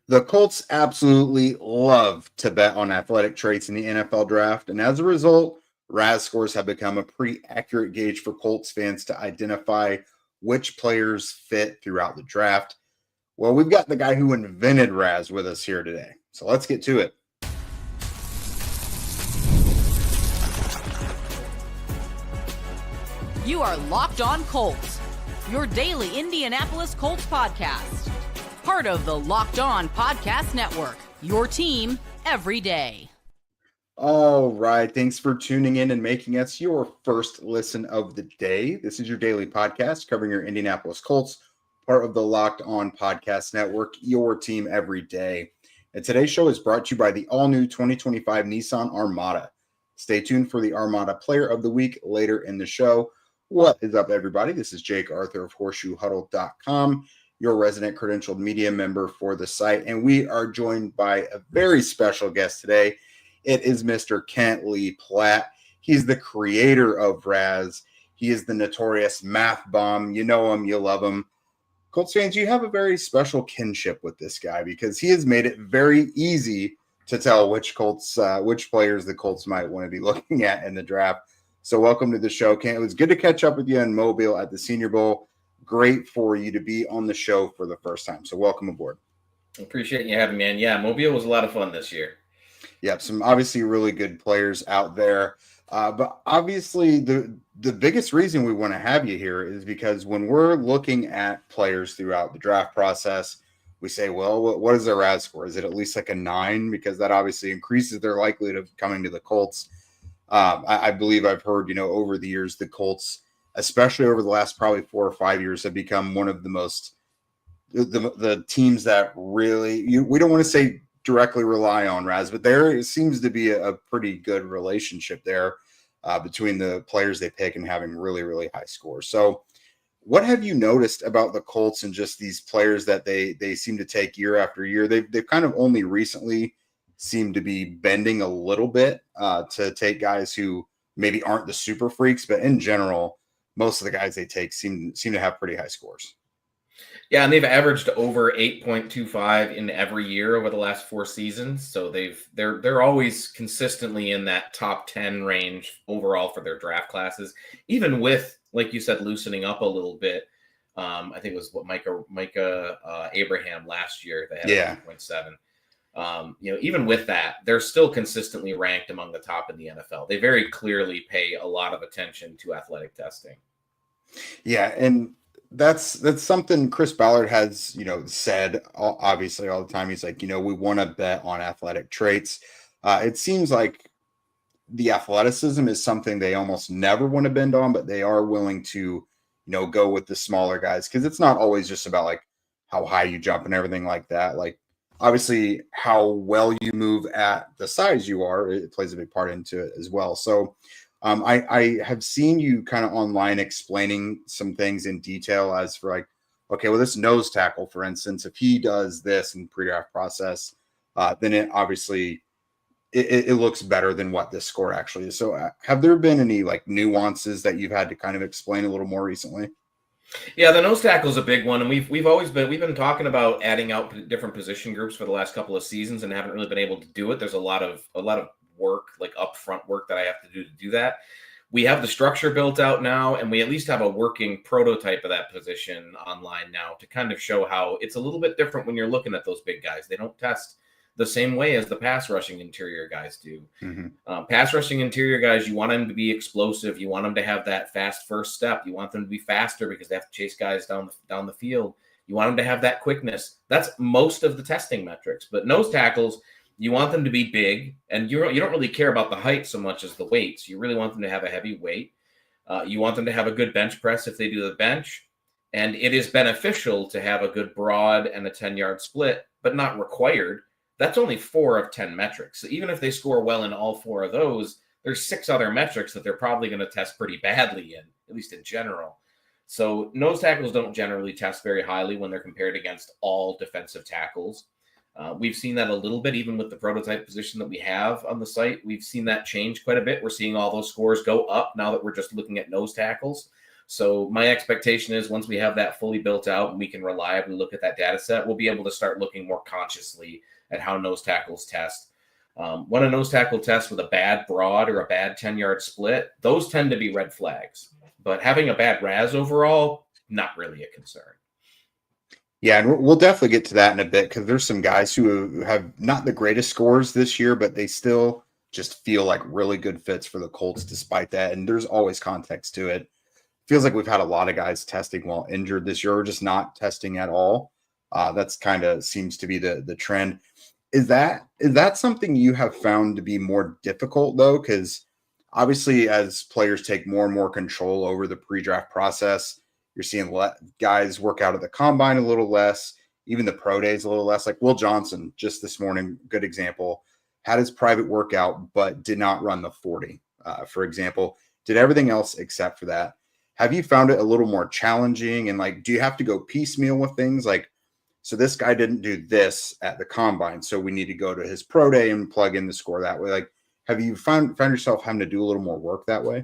The Colts absolutely love to bet on athletic traits in the NFL draft, and as a result, RAS scores have become a pretty accurate gauge for Colts fans to identify which players fit throughout the draft. Well, we've got the guy who invented RAS with us here today, so let's get to it. You are Locked On Colts, your daily Indianapolis Colts podcast. Part of the Locked On Podcast Network, your team every day. All right. Thanks for tuning in and making us your first listen of the day. This is your daily podcast covering your Indianapolis Colts, part of the Locked On Podcast Network, your team every day. And today's show is brought to you by the all-new 2025 Nissan Armada. Stay tuned for the Armada Player of the Week later in the show. What is up, everybody? This is Jake Arthur of HorseshoeHuddle.com, your resident credentialed media member for the site. And we are joined by a very special guest today. It is Mr. Kent Lee Platte. He's the creator of RAS. He is the notorious math bomb. You know him, you love him. Colts fans, you have a very special kinship with this guy because he has made it very easy to tell which players the Colts might want to be looking at in the draft. So welcome to the show, Kent. It was good to catch up with you in Mobile at the Senior Bowl. Great for you to be on the show for the first time. So welcome aboard. Appreciate you having me, man. Yeah, Mobile was a lot of fun this year. Yeah, some obviously really good players out there. But obviously the biggest reason we want to have you here is because when we're looking at players throughout the draft process, we say, well, what is their RAS score? Is it at least like a 9? Because that obviously increases their likelihood of coming to the Colts. I believe I've heard, over the years, the Colts, especially over the last probably 4 or 5 years, have become one of the most the teams that really we don't want to say directly rely on RAS, but there seems to be a pretty good relationship there between the players they pick and having really, really high scores. So what have you noticed about the Colts and just these players that they seem to take year after year? They've kind of only recently seem to be bending a little bit to take guys who maybe aren't the super freaks, but in general, most of the guys they take seem to have pretty high scores. Yeah, and they've averaged over 8.25 in every year over the last 4 seasons. So they're always consistently in that top 10 range overall for their draft classes, even with, like you said, loosening up a little bit. I think it was Micah Abraham last year. They had 8.7. Even with that, they're still consistently ranked among the top in the NFL. They very clearly pay a lot of attention to athletic testing. Yeah, and that's something Chris Ballard has, said obviously all the time. He's like, we want to bet on athletic traits. It seems like the athleticism is something they almost never want to bend on, but they are willing to, go with the smaller guys because it's not always just about like how high you jump and everything like that. Like obviously how well you move at the size you are, it plays a big part into it as well. So I have seen you kind of online explaining some things in detail as for like, okay, well, this nose tackle, for instance, if he does this in pre-draft process, then it obviously it looks better than what this score actually is. So have there been any like nuances that you've had to kind of explain a little more recently? Yeah, the nose tackle is a big one, and we've been talking about adding out different position groups for the last couple of seasons and haven't really been able to do it. There's a lot of work, like upfront work that I have to do that. We have the structure built out now, and we at least have a working prototype of that position online now to kind of show how it's a little bit different when you're looking at those big guys. They don't test the same way as the pass rushing interior guys do. Mm-hmm. Pass rushing interior guys, you want them to be explosive. You want them to have that fast first step. You want them to be faster because they have to chase guys down the field. You want them to have that quickness. That's most of the testing metrics. But nose tackles, you want them to be big, and you don't really care about the height so much as the weights. You really want them to have a heavy weight. You want them to have a good bench press if they do the bench. And it is beneficial to have a good broad and a 10-yard split, but not required. That's only 4 of 10 metrics. So even if they score well in all 4 of those, there's 6 other metrics that they're probably going to test pretty badly in, at least in general. So nose tackles don't generally test very highly when they're compared against all defensive tackles. We've seen that a little bit, even with the prototype position that we have on the site. We've seen that change quite a bit. We're seeing all those scores go up now that we're just looking at nose tackles. So my expectation is once we have that fully built out and we can reliably look at that data set, we'll be able to start looking more consciously at how nose tackles test. When a nose tackle tests with a bad broad or a bad 10-yard split, those tend to be red flags. But having a bad RAS overall, not really a concern. Yeah, and we'll definitely get to that in a bit because there's some guys who have not the greatest scores this year, but they still just feel like really good fits for the Colts despite that. And there's always context to it. Feels like we've had a lot of guys testing while injured this year or just not testing at all. That's kind of seems to be the trend. Is that something you have found to be more difficult though? Because obviously as players take more and more control over the pre-draft process, you're seeing guys work out at the combine a little less, even the pro days a little less. Like Will Johnson just this morning, good example, had his private workout, but did not run the 40, for example, did everything else except for that. Have you found it a little more challenging? And like, do you have to go piecemeal with things? Like, so this guy didn't do this at the combine, so we need to go to his pro day and plug in the score that way. Like, have you found yourself having to do a little more work that way?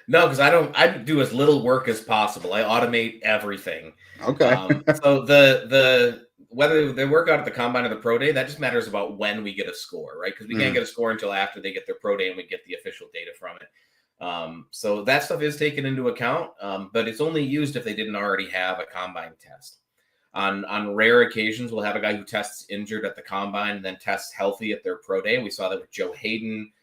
No, because I do as little work as possible. I automate everything. Okay. So the whether they work out at the combine or the pro day, that just matters about when we get a score, right? Because we can't get a score until after they get their pro day and we get the official data from it. So that stuff is taken into account, but it's only used if they didn't already have a combine test. On rare occasions, we'll have a guy who tests injured at the combine and then tests healthy at their pro day. We saw that with Joe Hayden,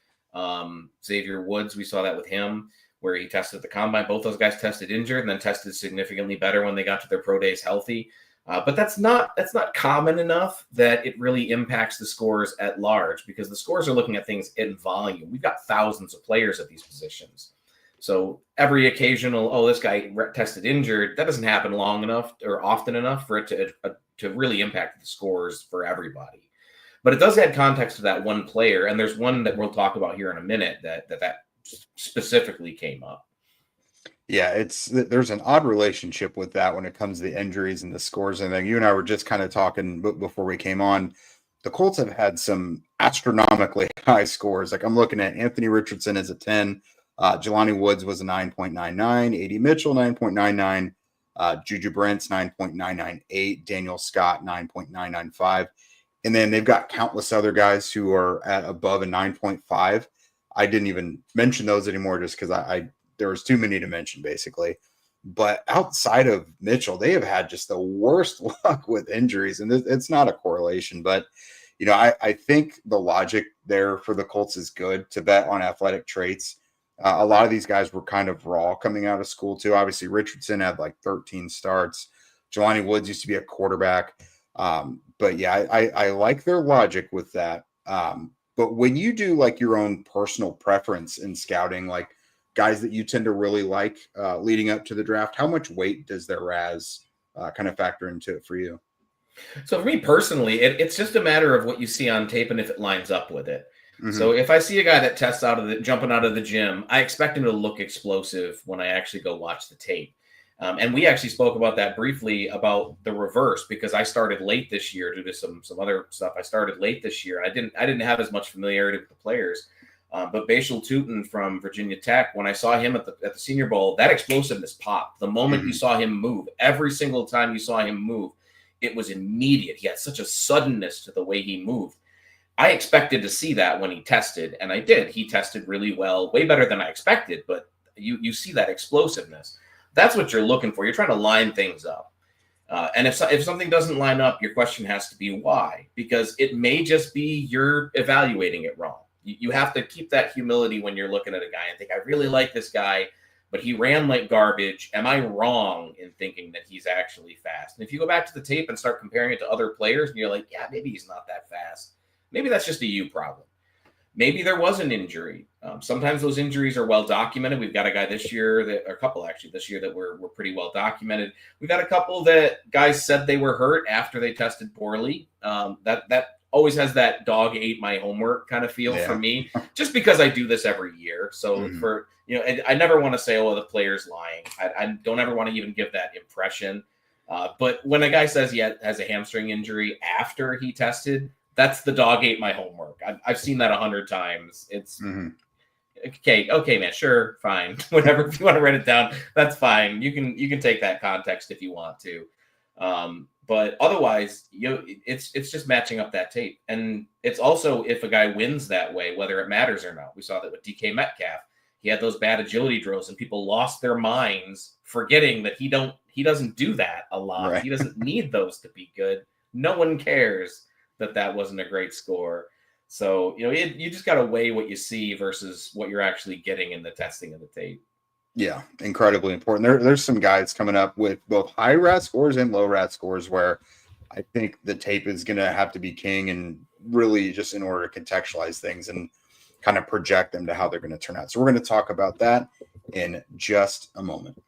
Xavier Woods. We saw that with him, where he tested at the combine. Both those guys tested injured and then tested significantly better when they got to their pro days healthy. But that's not common enough that it really impacts the scores at large, because the scores are looking at things in volume. We've got thousands of players at these positions. So every occasional, this guy tested injured, that doesn't happen long enough or often enough for it to really impact the scores for everybody. But it does add context to that one player. And there's one that we'll talk about here in a minute that specifically came up. Yeah, there's an odd relationship with that when it comes to the injuries and the scores. And then you and I were just kind of talking before we came on. The Colts have had some astronomically high scores. Like I'm looking at Anthony Richardson as a 10. Jelani Woods was a 9.99, A.D. Mitchell 9.99, Juju Brents 9.998, Daniel Scott 9.995, and then they've got countless other guys who are at above a 9.5. I didn't even mention those anymore just because there was too many to mention basically. But outside of Mitchell, they have had just the worst luck with injuries, and it's not a correlation, but I think the logic there for the Colts is good to bet on athletic traits. A lot of these guys were kind of raw coming out of school too. Obviously, Richardson had like 13 starts. Jelani Woods used to be a quarterback. But yeah, I like their logic with that. But when you do like your own personal preference in scouting, like guys that you tend to really like leading up to the draft, how much weight does their RAS kind of factor into it for you? So for me personally, it's just a matter of what you see on tape and if it lines up with it. Mm-hmm. So if I see a guy that tests jumping out of the gym, I expect him to look explosive when I actually go watch the tape. And we actually spoke about that briefly about the reverse, because I started late this year due to some other stuff. I started late this year. I didn't have as much familiarity with the players. But Bashal Tutin from Virginia Tech, when I saw him at the Senior Bowl, that explosiveness popped. The moment you saw him move, every single time you saw him move, it was immediate. He had such a suddenness to the way he moved. I expected to see that when he tested, and I did. He tested really well, way better than I expected, but you see that explosiveness. That's what you're looking for. You're trying to line things up. And if something doesn't line up, your question has to be why, because it may just be you're evaluating it wrong. You have to keep that humility when you're looking at a guy and think, I really like this guy, but he ran like garbage. Am I wrong in thinking that he's actually fast? And if you go back to the tape and start comparing it to other players and you're like, yeah, maybe he's not that fast. Maybe that's just a you problem. Maybe there was an injury. Sometimes those injuries are well documented. We've got a guy this year a couple actually this year that were pretty well documented. We've got a couple that guys said they were hurt after they tested poorly. That always has that dog ate my homework kind of feel for me, just because I do this every year. So I never want to say, the player's lying. I don't ever want to even give that impression. But when a guy says he has a hamstring injury after he tested, that's the dog ate my homework. I've seen that 100 times. It's Okay, man, sure, fine, whatever. If you want to write it down, that's fine. You can take that context if you want to. But otherwise, it's just matching up that tape, and it's also if a guy wins that way, whether it matters or not. We saw that with DK Metcalf. He had those bad agility drills, and people lost their minds, forgetting that he doesn't do that a lot. Right. He doesn't need those to be good. No one cares that wasn't a great score. So you just got to weigh what you see versus what you're actually getting in the testing of the tape. Yeah, incredibly important. There's some guys coming up with both high-RAS scores and low-RAS scores where I think the tape is going to have to be king, and really just in order to contextualize things and kind of project them to how they're going to turn out. So we're going to talk about that in just a moment.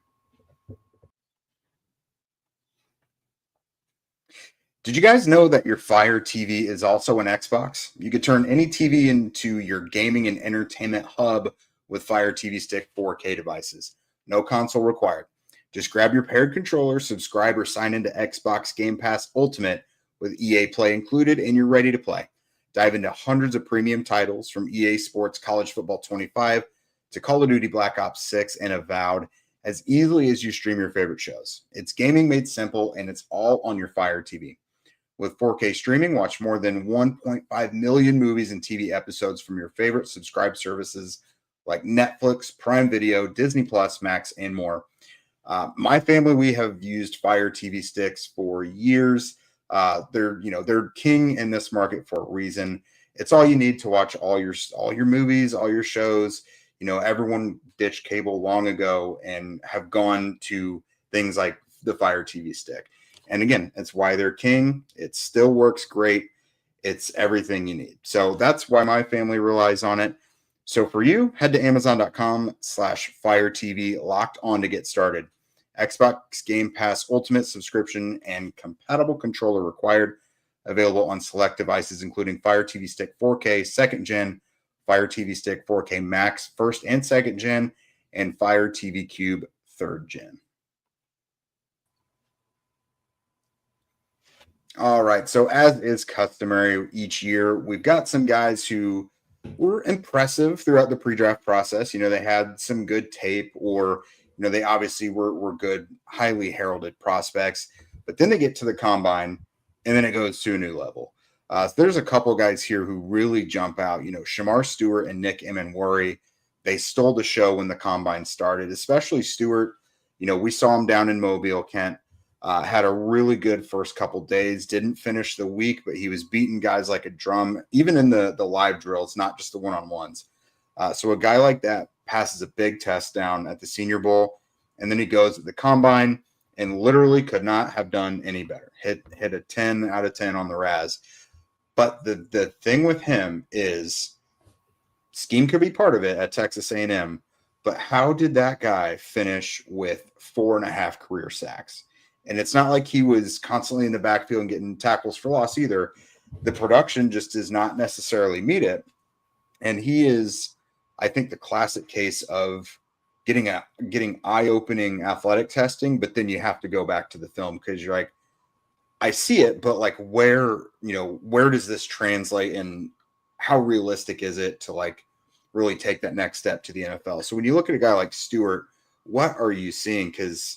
Did you guys know that your Fire TV is also an Xbox? You could turn any TV into your gaming and entertainment hub with Fire TV Stick 4K devices. No console required. Just grab your paired controller, subscribe, or sign into Xbox Game Pass Ultimate with EA Play included, and you're ready to play. Dive into hundreds of premium titles from EA Sports College Football 25 to Call of Duty Black Ops 6 and Avowed as easily as you stream your favorite shows. It's gaming made simple, and it's all on your Fire TV. With 4K streaming, watch more than 1.5 million movies and TV episodes from your favorite subscribed services like Netflix, Prime Video, Disney Plus, Max, and more. My family, we have used Fire TV sticks for years. They're king in this market for a reason. It's all you need to watch all your movies, all your shows. Everyone ditched cable long ago and have gone to things like the Fire TV stick. And again, it's why they're king. It still works great. It's everything you need. So that's why my family relies on it. So for you, head to Amazon.com/Fire TV locked on to get started. Xbox Game Pass Ultimate subscription and compatible controller required. Available on select devices, including Fire TV Stick 4K 2nd Gen, Fire TV Stick 4K Max 1st and 2nd Gen, and Fire TV Cube 3rd Gen. All right. So as is customary each year, we've got some guys who were impressive throughout the pre-draft process. They had some good tape, or, they obviously were good, highly heralded prospects, but then they get to the combine and then it goes to a new level. So there's a couple guys here who really jump out. Shamar Stewart and Nick Emenwari, they stole the show when the combine started, especially Stewart. We saw him down in Mobile, Kent. Had a really good first couple days, didn't finish the week, but he was beating guys like a drum, even in the live drills, not just the one-on-ones. So a guy like that passes a big test down at the Senior Bowl, and then he goes at the combine and literally could not have done any better. Hit a 10 out of 10 on the RAS. But the thing with him is scheme could be part of it at Texas A&M, but how did that guy finish with 4.5 career sacks? And it's not like he was constantly in the backfield and getting tackles for loss either. The production just does not necessarily meet it. And he is, I think, the classic case of getting eye-opening athletic testing, but then you have to go back to the film because you're like, I see it, but like where does this translate and how realistic is it to really take that next step to the NFL? So when you look at a guy like Stewart, what are you seeing? Because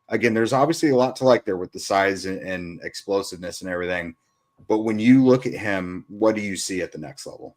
again, there's obviously a lot to like there with the size and explosiveness and everything. But when you look at him, what do you see at the next level?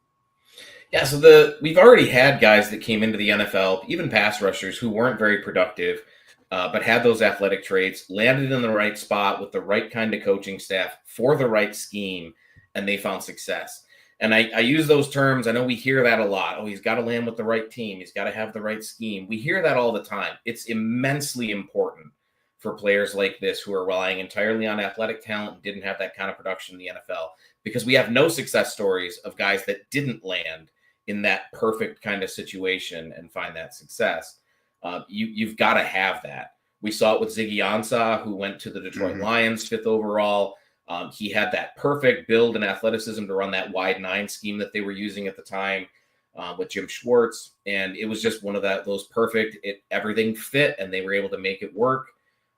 Yeah, so we've already had guys that came into the NFL, even pass rushers, who weren't very productive, but had those athletic traits, landed in the right spot with the right kind of coaching staff for the right scheme, and they found success. And I use those terms. I know we hear that a lot. Oh, he's got to land with the right team. He's got to have the right scheme. We hear that all the time. It's immensely important for players like this who are relying entirely on athletic talent and didn't have that kind of production in the NFL, because we have no success stories of guys that didn't land in that perfect kind of situation and find that success. You've got to have that. We saw it with Ziggy Ansah, who went to the Detroit Lions 5th overall. He had that perfect build and athleticism to run that wide 9 scheme that they were using at the time with Jim Schwartz. And it was just one of those perfect, everything fit and they were able to make it work.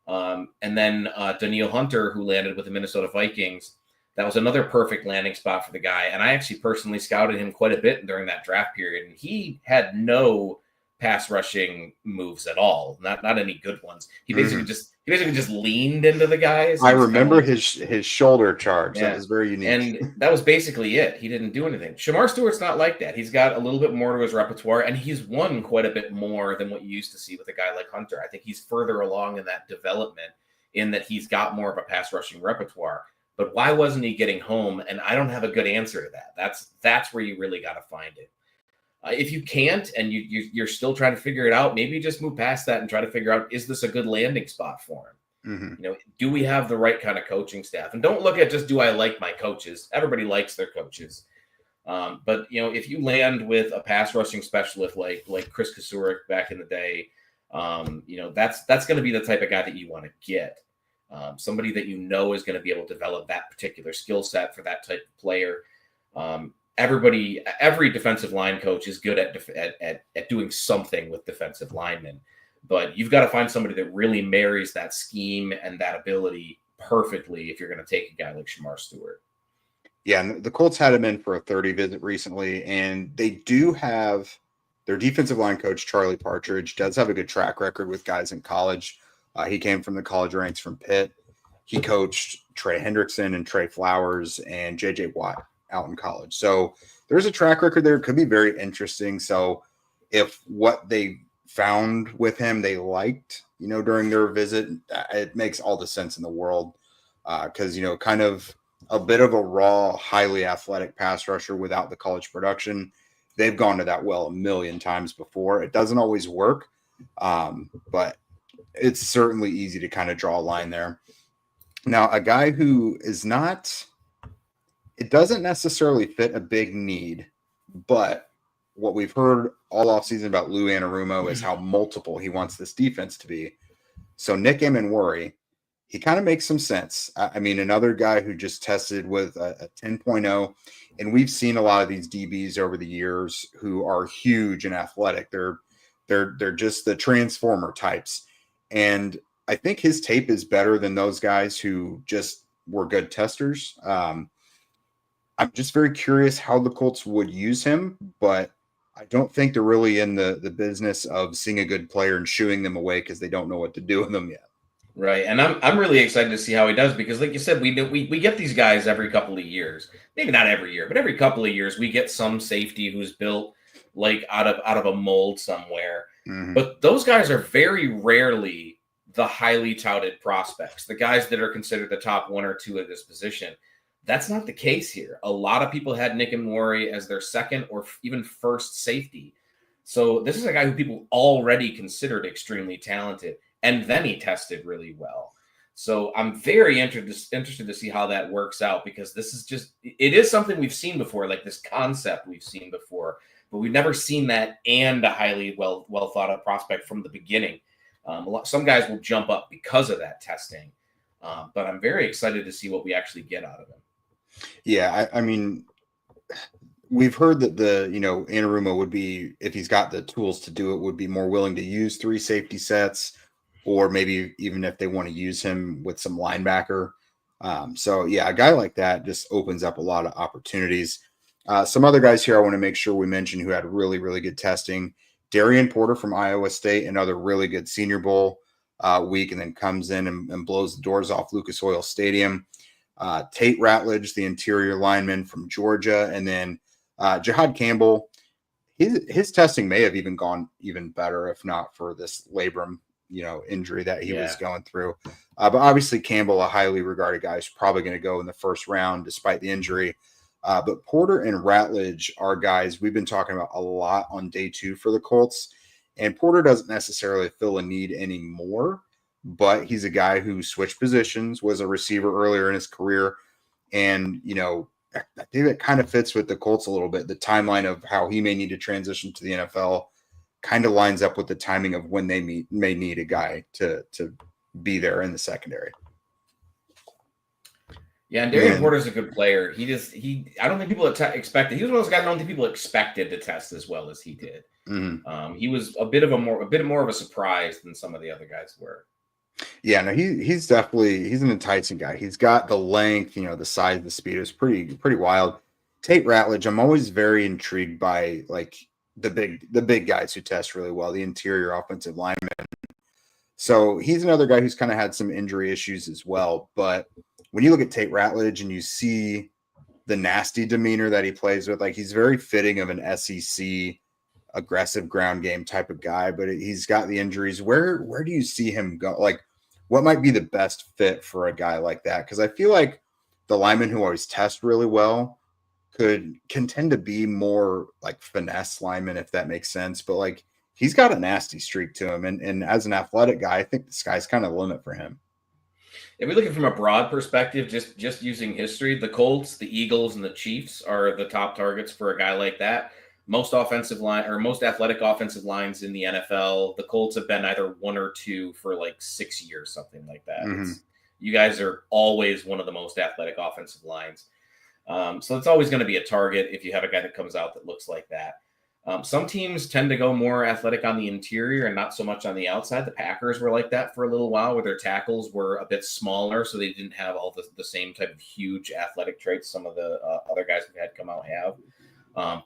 And then Daniil Hunter, who landed with the Minnesota Vikings. that was another perfect landing spot for the guy. And I actually personally scouted him quite a bit during that draft period, and he had no pass rushing moves at all, not any good ones. He basically just leaned into the guys. I remember his shoulder charge. Yeah. That was very unique. And that was basically it. He didn't do anything. Shamar Stewart's not like that. He's got a little bit more to his repertoire, and he's won quite a bit more than what you used to see with a guy like Hunter. I think he's further along in that development, in that he's got more of a pass rushing repertoire. But why wasn't he getting home? And I don't have a good answer to that. That's where you really got to find it. If you can't, and you're still trying to figure it out, maybe just move past that and try to figure out, is this a good landing spot for him? Do we have the right kind of coaching staff? And don't look at just, do I like my coaches? Everybody likes their coaches. But if you land with a pass rushing specialist like Chris Kasurik back in the day, that's going to be the type of guy that you want to get. Somebody that is going to be able to develop that particular skill set for that type of player. Every defensive line coach is good at doing something with defensive linemen, but you've got to find somebody that really marries that scheme and that ability perfectly if you're going to take a guy like Shamar Stewart. Yeah, and the Colts had him in for a 30 visit recently, and they do have their defensive line coach, Charlie Partridge, does have a good track record with guys in college. He came from the college ranks from Pitt. He coached Trey Hendrickson and Trey Flowers and J.J. Watt out in college. So there's a track record there. It could be very interesting. So if what they found with him they liked, during their visit, it makes all the sense in the world. Because, kind of a bit of a raw, highly athletic pass rusher without the college production. They've gone to that well a million times before. It doesn't always work, but it's certainly easy to kind of draw a line there. Now, a guy who is not – it doesn't necessarily fit a big need, but what we've heard all offseason about Lou Anarumo is how multiple he wants this defense to be. So Nick Emenwari, he kind of makes some sense. I mean, another guy who just tested with a 10.0, and we've seen a lot of these DBs over the years who are huge and athletic. They're just the transformer types. And I think his tape is better than those guys who just were good testers. I'm just very curious how the Colts would use him, but I don't think they're really in the business of seeing a good player and shooing them away because they don't know what to do with them yet. Right, and I'm really excited to see how he does, because, like you said, we get these guys every couple of years. Maybe not every year, but every couple of years we get some safety who's built like out of a mold somewhere. Mm-hmm. But those guys are very rarely the highly touted prospects, the guys that are considered the top one or two at this position. That's not the case here. A lot of people had Nick Emenwari as their second or even first safety. So this is a guy who people already considered extremely talented. And then he tested really well. So I'm very interested to see how that works out, because it is something we've seen before, like this concept we've seen before, but we've never seen that and a highly well thought out prospect from the beginning. Some guys will jump up because of that testing, but I'm very excited to see what we actually get out of him. Yeah, I mean, we've heard that Anarumo would be, if he's got the tools to do it, would be more willing to use 3 safety sets, or maybe even if they want to use him with some linebacker. So, yeah, a guy like that just opens up a lot of opportunities. Some other guys here I want to make sure we mention who had really, really good testing. Darian Porter from Iowa State, another really good Senior Bowl week, and then comes in and blows the doors off Lucas Oil Stadium. Tate Ratledge, the interior lineman from Georgia, and then Jihad Campbell. His testing may have even gone even better if not for this labrum injury that he was going through. But obviously Campbell, a highly regarded guy, is probably going to go in the first round despite the injury. But Porter and Ratledge are guys we've been talking about a lot on day 2 for the Colts. And Porter doesn't necessarily fill a need anymore, but he's a guy who switched positions, was a receiver earlier in his career. And, I think that kind of fits with the Colts a little bit. The timeline of how he may need to transition to the NFL kind of lines up with the timing of when they may need a guy to be there in the secondary. Yeah, and Darian Porter's a good player. I don't think people expected. He was one of those guys I don't think people expected to test as well as he did. Mm-hmm. He was a bit more of a surprise than some of the other guys were. Yeah, no, he's definitely he's an enticing guy. He's got the length, the size, the speed is pretty wild. Tate Ratledge, I'm always very intrigued by like the big guys who test really well, the interior offensive linemen. So he's another guy who's kind of had some injury issues as well. But when you look at Tate Ratledge and you see the nasty demeanor that he plays with, like he's very fitting of an SEC aggressive ground game type of guy, but he's got the injuries. Where do you see him go? Like, what might be the best fit for a guy like that? Because I feel like the linemen who always test really well can tend to be more like finesse linemen, if that makes sense. But like he's got a nasty streak to him, and as an athletic guy, I think the sky's kind of the limit for him. If we look at it from a broad perspective, just using history, the Colts, the Eagles, and the Chiefs are the top targets for a guy like that. Most athletic offensive lines in the NFL, the Colts have been either one or two for like 6 years, something like that. Mm-hmm. You guys are always one of the most athletic offensive lines. So it's always going to be a target if you have a guy that comes out that looks like that. Some teams tend to go more athletic on the interior and not so much on the outside. The Packers were like that for a little while, where their tackles were a bit smaller, so they didn't have all the same type of huge athletic traits some of the other guys we've had come out have.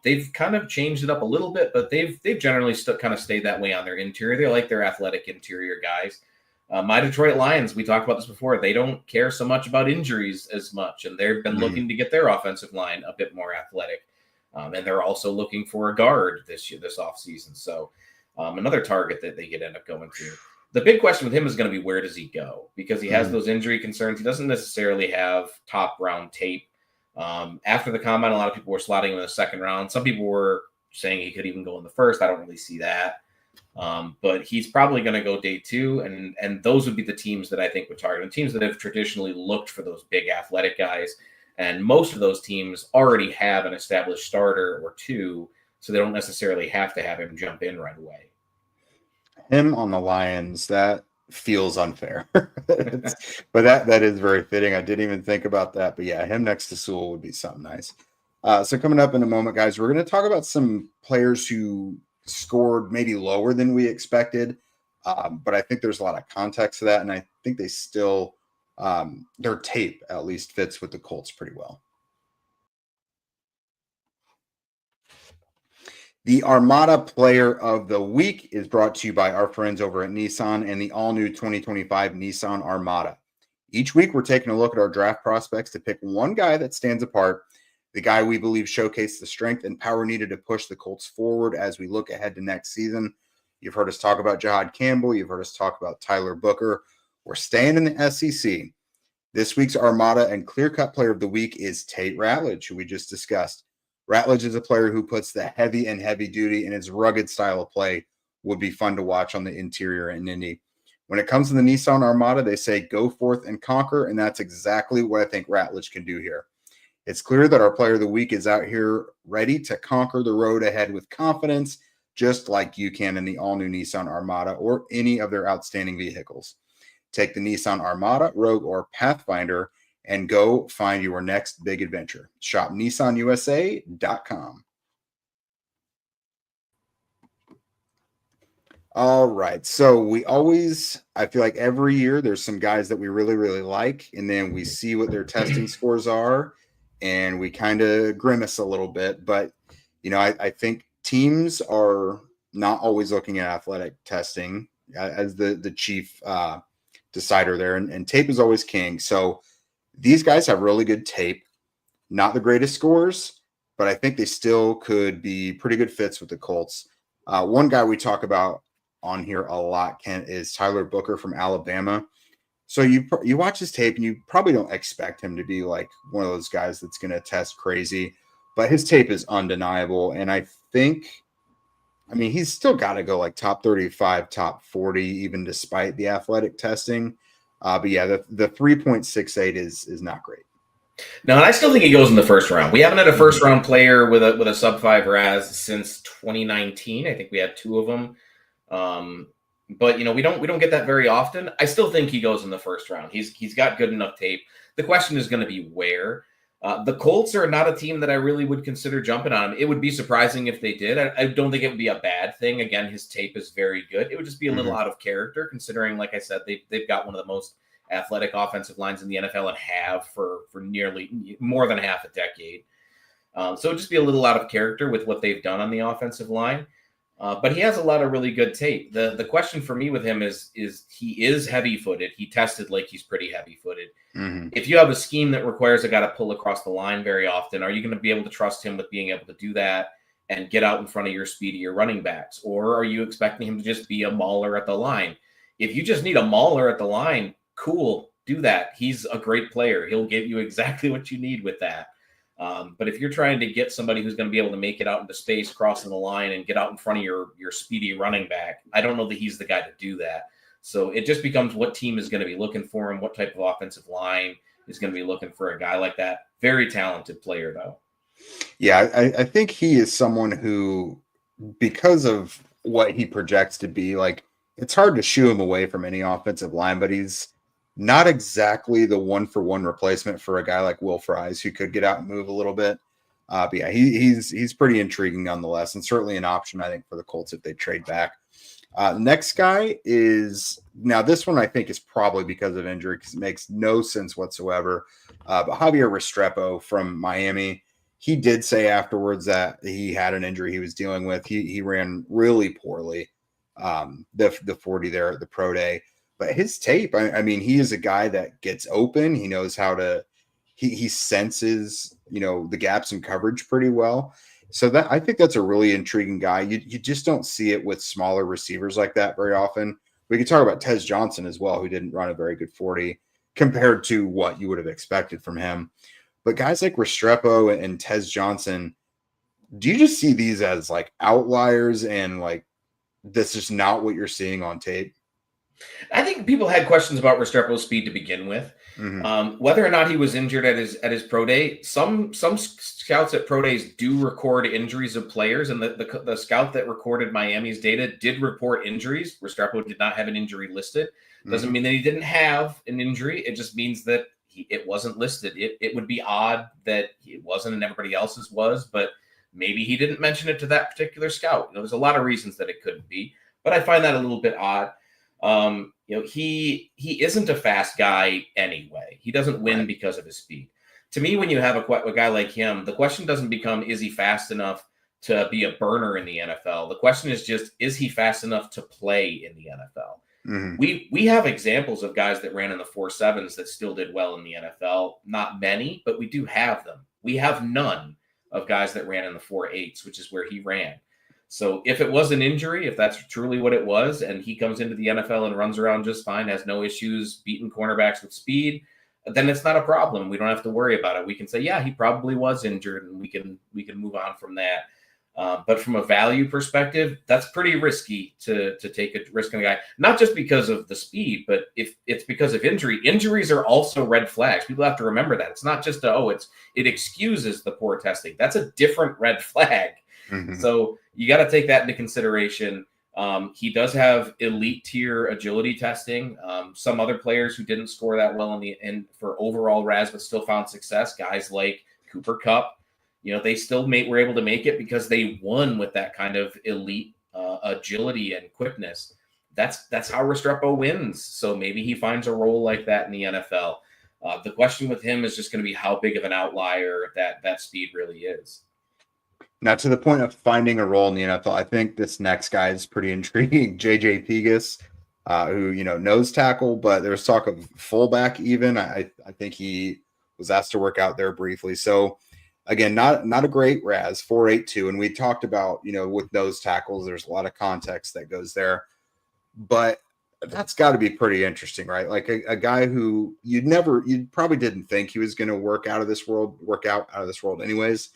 They've kind of changed it up a little bit, but they've generally kind of stayed that way on their interior. They like their athletic interior guys. My Detroit Lions, we talked about this before, they don't care so much about injuries as much, and they've been looking to get their offensive line a bit more athletic. And they're also looking for a guard this offseason. So another target that they could end up going to. The big question with him is going to be, where does he go? Because he has those injury concerns. He doesn't necessarily have top round tape. After the combine, a lot of people were slotting him in the second round. Some people were saying he could even go in the first. I don't really see that. But he's probably going to go day 2. And those would be the teams that I think would target him. Teams that have traditionally looked for those big athletic guys. And most of those teams already have an established starter or two, so they don't necessarily have to have him jump in right away. Him on the Lions, that feels unfair. But that is very fitting. I didn't even think about that. But yeah, him next to Sewell would be something nice. So coming up in a moment, guys, we're going to talk about some players who scored maybe lower than we expected. But I think there's a lot of context to that, and I think they still their tape at least fits with the Colts pretty well. The Armada Player of the Week is brought to you by our friends over at Nissan and the all-new 2025 Nissan Armada. Each week, we're taking a look at our draft prospects to pick one guy that stands apart, the guy we believe showcased the strength and power needed to push the Colts forward as we look ahead to next season. You've heard us talk about Jahad Campbell. You've heard us talk about Tyler Booker. We're staying in the SEC. This week's Armada and clear-cut player of the week is Tate Ratledge, who we just discussed. Ratledge is a player who puts the heavy and heavy duty, and his rugged style of play would be fun to watch on the interior in Indy. When it comes to the Nissan Armada, they say go forth and conquer, and that's exactly what I think Ratledge can do here. It's clear that our player of the week is out here ready to conquer the road ahead with confidence, just like you can in the all-new Nissan Armada or any of their outstanding vehicles. Take the Nissan Armada, Rogue, or Pathfinder and go find your next big adventure. Shop nissanusa.com. All right. So I feel like every year there's some guys that we really, really like, and then we see what their testing scores are, and we kind of grimace a little bit. But, I think teams are not always looking at athletic testing as the chief decider there, and tape is always king. So these guys have really good tape, not the greatest scores, but I think they still could be pretty good fits with the Colts. One guy we talk about on here a lot, Kent, is Tyler Booker from Alabama. So you watch his tape and you probably don't expect him to be like one of those guys that's going to test crazy, but his tape is undeniable. And I think, he's still got to go like top 35, top 40, even despite the athletic testing. But yeah, the 3.68 is not great. No, and I still think he goes in the first round. We haven't had a first round player with a sub 5 RAS since 2019. I think we had 2 of them. But we don't get that very often. I still think he goes in the first round. He's got good enough tape. The question is going to be where. The Colts are not a team that I really would consider jumping on. It would be surprising if they did. I don't think it would be a bad thing. Again, his tape is very good. It would just be a little out of character considering, like I said, they've got one of the most athletic offensive lines in the NFL and have for nearly more than half a decade. So it would just be a little out of character with what they've done on the offensive line. But he has a lot of really good tape. The question for me with him is he is heavy-footed. He tested like he's pretty heavy-footed. If you have a scheme that requires a guy to pull across the line very often, are you going to be able to trust him with being able to do that and get out in front of your speedier running backs? Or are you expecting him to just be a mauler at the line? If you just need a mauler at the line, cool, do that. He's a great player. He'll give you exactly what you need with that. But if you're trying to get somebody who's going to be able to make it out into space, crossing the line, and get out in front of your speedy running back, I don't know that he's the guy to do that. So it just becomes what team is going to be looking for him, what type of offensive line is going to be looking for a guy like that. Very talented player, though. Yeah, I think he is someone who, because of what he projects to be, like, it's hard to shoo him away from any offensive line, but he's not exactly the one-for-one replacement for a guy like Will Fries, who could get out and move a little bit. But yeah, he's pretty intriguing nonetheless, and certainly an option, I think, for the Colts if they trade back. Next guy is, now this one I think is probably because of injury, because it makes no sense whatsoever. But Javier Restrepo from Miami, he did say afterwards that he had an injury he was dealing with. He ran really poorly, the 40 there at the pro day. But his tape, I mean, he is a guy that gets open. He knows how to, he senses, the gaps in coverage pretty well. So that, I think that's a really intriguing guy. You just don't see it with smaller receivers like that very often. We could talk about Tez Johnson as well, who didn't run a very good 40 compared to what you would have expected from him. But guys like Restrepo and Tez Johnson, do you just see these as like outliers and like that's just not what you're seeing on tape? I think people had questions about Restrepo's speed to begin with. Whether or not he was injured at his pro day, some scouts at pro days do record injuries of players, and the scout that recorded Miami's data did report injuries. Restrepo did not have an injury listed. Doesn't mean that he didn't have an injury. It just means that it wasn't listed. It would be odd that it wasn't and everybody else's was, but maybe he didn't mention it to that particular scout. There's a lot of reasons that it couldn't be, but I find that a little bit odd. He isn't a fast guy anyway. He doesn't win because of his speed. To me, when you have a guy like him, the question doesn't become, is he fast enough to be a burner in the NFL? The question is just, is he fast enough to play in the NFL? We have examples of guys that ran in the 4.7s that still did well in the NFL. Not many, but we do have them. We have none of guys that ran in the 4.8s, which is where he ran. So if it was an injury, if that's truly what it was, and he comes into the NFL and runs around just fine, has no issues beating cornerbacks with speed, then it's not a problem. We don't have to worry about it. We can say, yeah, he probably was injured, and we can move on from that. But from a value perspective, that's pretty risky to take a risk on a guy, not just because of the speed, but if it's because of injury. Injuries are also red flags. People have to remember that. It's not just it excuses the poor testing. That's a different red flag. So you got to take that into consideration. He does have elite tier agility testing. Some other players who didn't score that well for overall RAS but still found success, guys like Cooper Kupp, they still were able to make it because they won with that kind of elite agility and quickness. That's how Restrepo wins. So maybe he finds a role like that in the NFL. The question with him is just going to be how big of an outlier that speed really is. Now, to the point of finding a role in the NFL, I think this next guy is pretty intriguing. JJ Pegas, who, nose tackle, but there's talk of fullback even. I think he was asked to work out there briefly. So, again, not a great RAS, 4.82. And we talked about, with nose tackles, there's a lot of context that goes there. But that's got to be pretty interesting, right? Like a guy who you probably didn't think he was going to work out of this world anyways.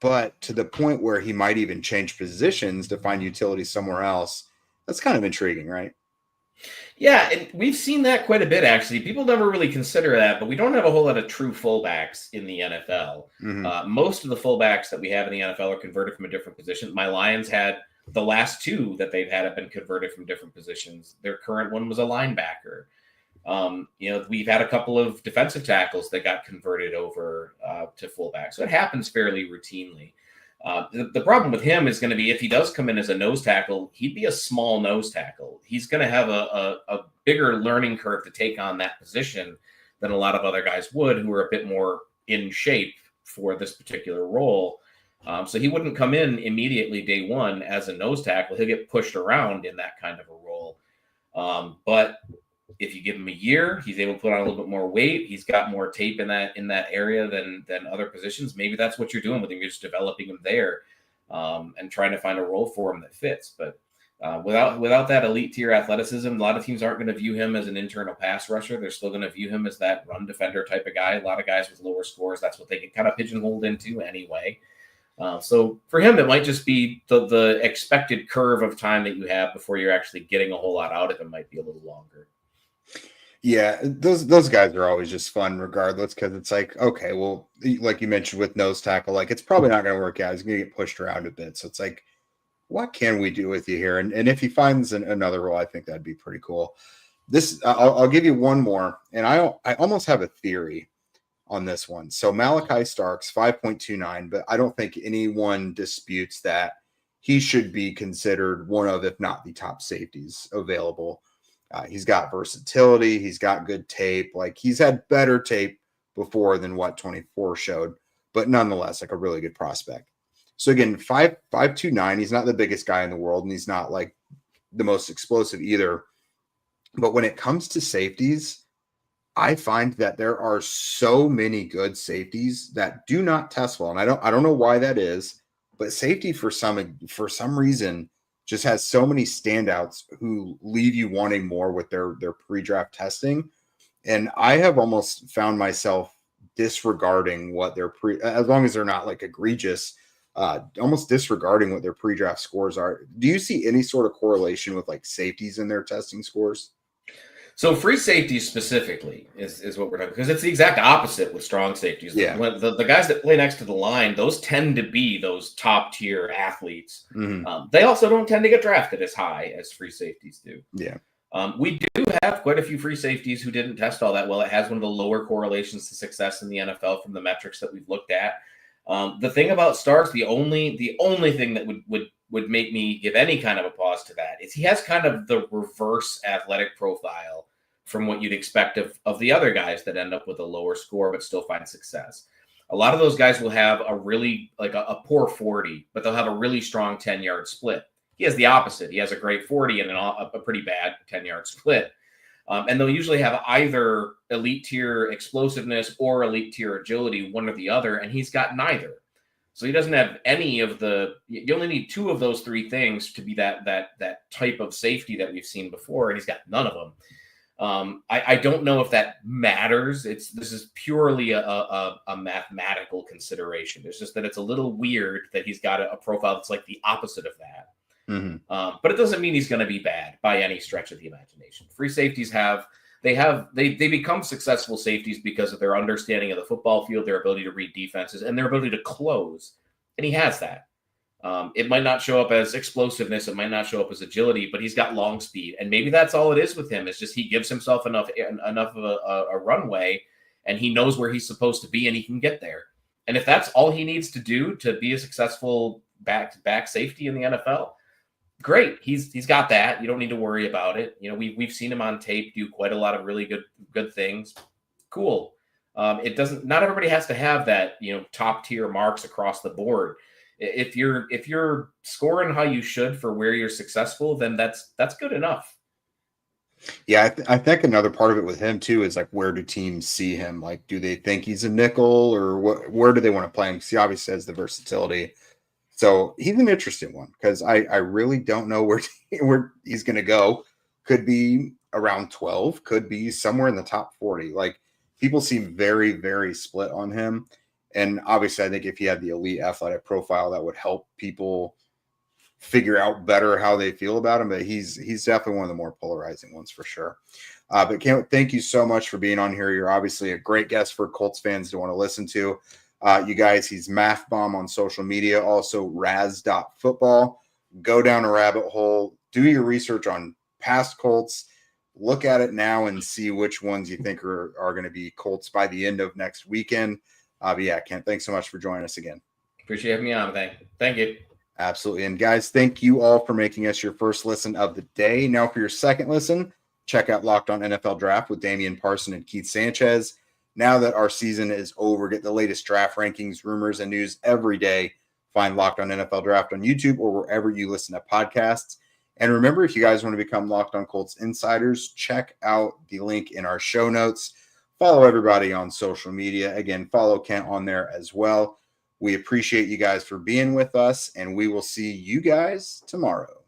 But to the point where he might even change positions to find utility somewhere else, that's kind of intriguing, right? Yeah, and we've seen that quite a bit, actually. People never really consider that, but we don't have a whole lot of true fullbacks in the NFL. Most of the fullbacks that we have in the NFL are converted from a different position. My Lions had the last two that they've had have been converted from different positions. Their current one was a linebacker. We've had a couple of defensive tackles that got converted over to fullback. So it happens fairly routinely. The problem with him is going to be if he does come in as a nose tackle, he'd be a small nose tackle. He's going to have a bigger learning curve to take on that position than a lot of other guys would who are a bit more in shape for this particular role. So he wouldn't come in immediately day one as a nose tackle. He'll get pushed around in that kind of a role. But if you give him a year, he's able to put on a little bit more weight. He's got more tape in that area than other positions. Maybe that's what you're doing with him. You're just developing him there and trying to find a role for him that fits. But without that elite tier athleticism, a lot of teams aren't going to view him as an internal pass rusher. They're still going to view him as that run defender type of guy. A lot of guys with lower scores, that's what they get kind of pigeonholed into anyway. So for him, it might just be the expected curve of time that you have before you're actually getting a whole lot out of him might be a little longer. Yeah, those guys are always just fun regardless, because it's like, okay, well, like you mentioned with nose tackle, like it's probably not going to work out. He's going to get pushed around a bit. So it's like, what can we do with you here? And if he finds another role, I think that'd be pretty cool. I'll give you one more, and I almost have a theory on this one. So Malachi Starks, 5.29, but I don't think anyone disputes that he should be considered one of, if not the top safeties available. He's got versatility. He's got good tape. Like he's had better tape before than what 24 showed, but nonetheless, like a really good prospect. So again, 5.29. He's not the biggest guy in the world, and he's not like the most explosive either. But when it comes to safeties, I find that there are so many good safeties that do not test well, and I don't know why that is, but safety for some reason just has so many standouts who leave you wanting more with their pre-draft testing. And I have almost found myself disregarding what their as long as they're not like egregious, almost disregarding what their pre-draft scores are. Do you see any sort of correlation with like safeties in their testing scores? So free safeties specifically is what we're talking, because it's the exact opposite with strong safeties. Yeah. The guys that play next to the line, those tend to be those top tier athletes. Mm-hmm. They also don't tend to get drafted as high as free safeties do. Yeah. We do have quite a few free safeties who didn't test all that well. It has one of the lower correlations to success in the NFL from the metrics that we've looked at. The thing about Starks, the only thing that would make me give any kind of a pause to that is he has kind of the reverse athletic profile from what you'd expect of the other guys that end up with a lower score but still find success. A lot of those guys will have a really like a poor 40, but they'll have a really strong 10-yard split. He has the opposite. He has a great 40 and a pretty bad 10-yard split. And they'll usually have either elite tier explosiveness or elite tier agility, one or the other, and he's got neither. So he doesn't have any of you only need two of those three things to be that type of safety that we've seen before, and he's got none of them. I don't know if that matters. This is purely a mathematical consideration. It's just that it's a little weird that he's got a profile that's like the opposite of that. Mm-hmm. But it doesn't mean he's going to be bad by any stretch of the imagination. Free safeties they become successful safeties because of their understanding of the football field, their ability to read defenses, and their ability to close. And he has that. It might not show up as explosiveness. It might not show up as agility, but he's got long speed. And maybe that's all it is with him. It's just he gives himself enough of a runway, and he knows where he's supposed to be, and he can get there. And if that's all he needs to do to be a successful back safety in the NFL, great. He's got that. You don't need to worry about it. You know, we've seen him on tape do quite a lot of really good things. Cool. Not everybody has to have that, top tier marks across the board. If you're scoring how you should for where you're successful, then that's good enough. Yeah, I think another part of it with him too is like, where do teams see him? Like, do they think he's a nickel, or where do they want to play him? Because he obviously has the versatility. So he's an interesting one, because I really don't know where he's going to go. Could be around 12, could be somewhere in the top 40. Like, people seem very, very split on him. And obviously, I think if he had the elite athletic profile, that would help people figure out better how they feel about him. But he's definitely one of the more polarizing ones for sure. But thank you so much for being on here. You're obviously a great guest for Colts fans to want to listen to. You guys, he's Math Bomb on social media, also ras.football. Go down a rabbit hole, do your research on past Colts, look at it now and see which ones you think are going to be Colts by the end of next weekend. But yeah, Kent, thanks so much for joining us again. Appreciate having me on. Thank you. Absolutely. And guys, thank you all for making us your first listen of the day. Now for your second listen, check out Locked On NFL Draft with Damian Parson and Keith Sanchez. Now that our season is over, get the latest draft rankings, rumors, and news every day. Find Locked On NFL Draft on YouTube or wherever you listen to podcasts. And remember, if you guys want to become Locked On Colts insiders, check out the link in our show notes. Follow everybody on social media. Again, follow Kent on there as well. We appreciate you guys for being with us, and we will see you guys tomorrow.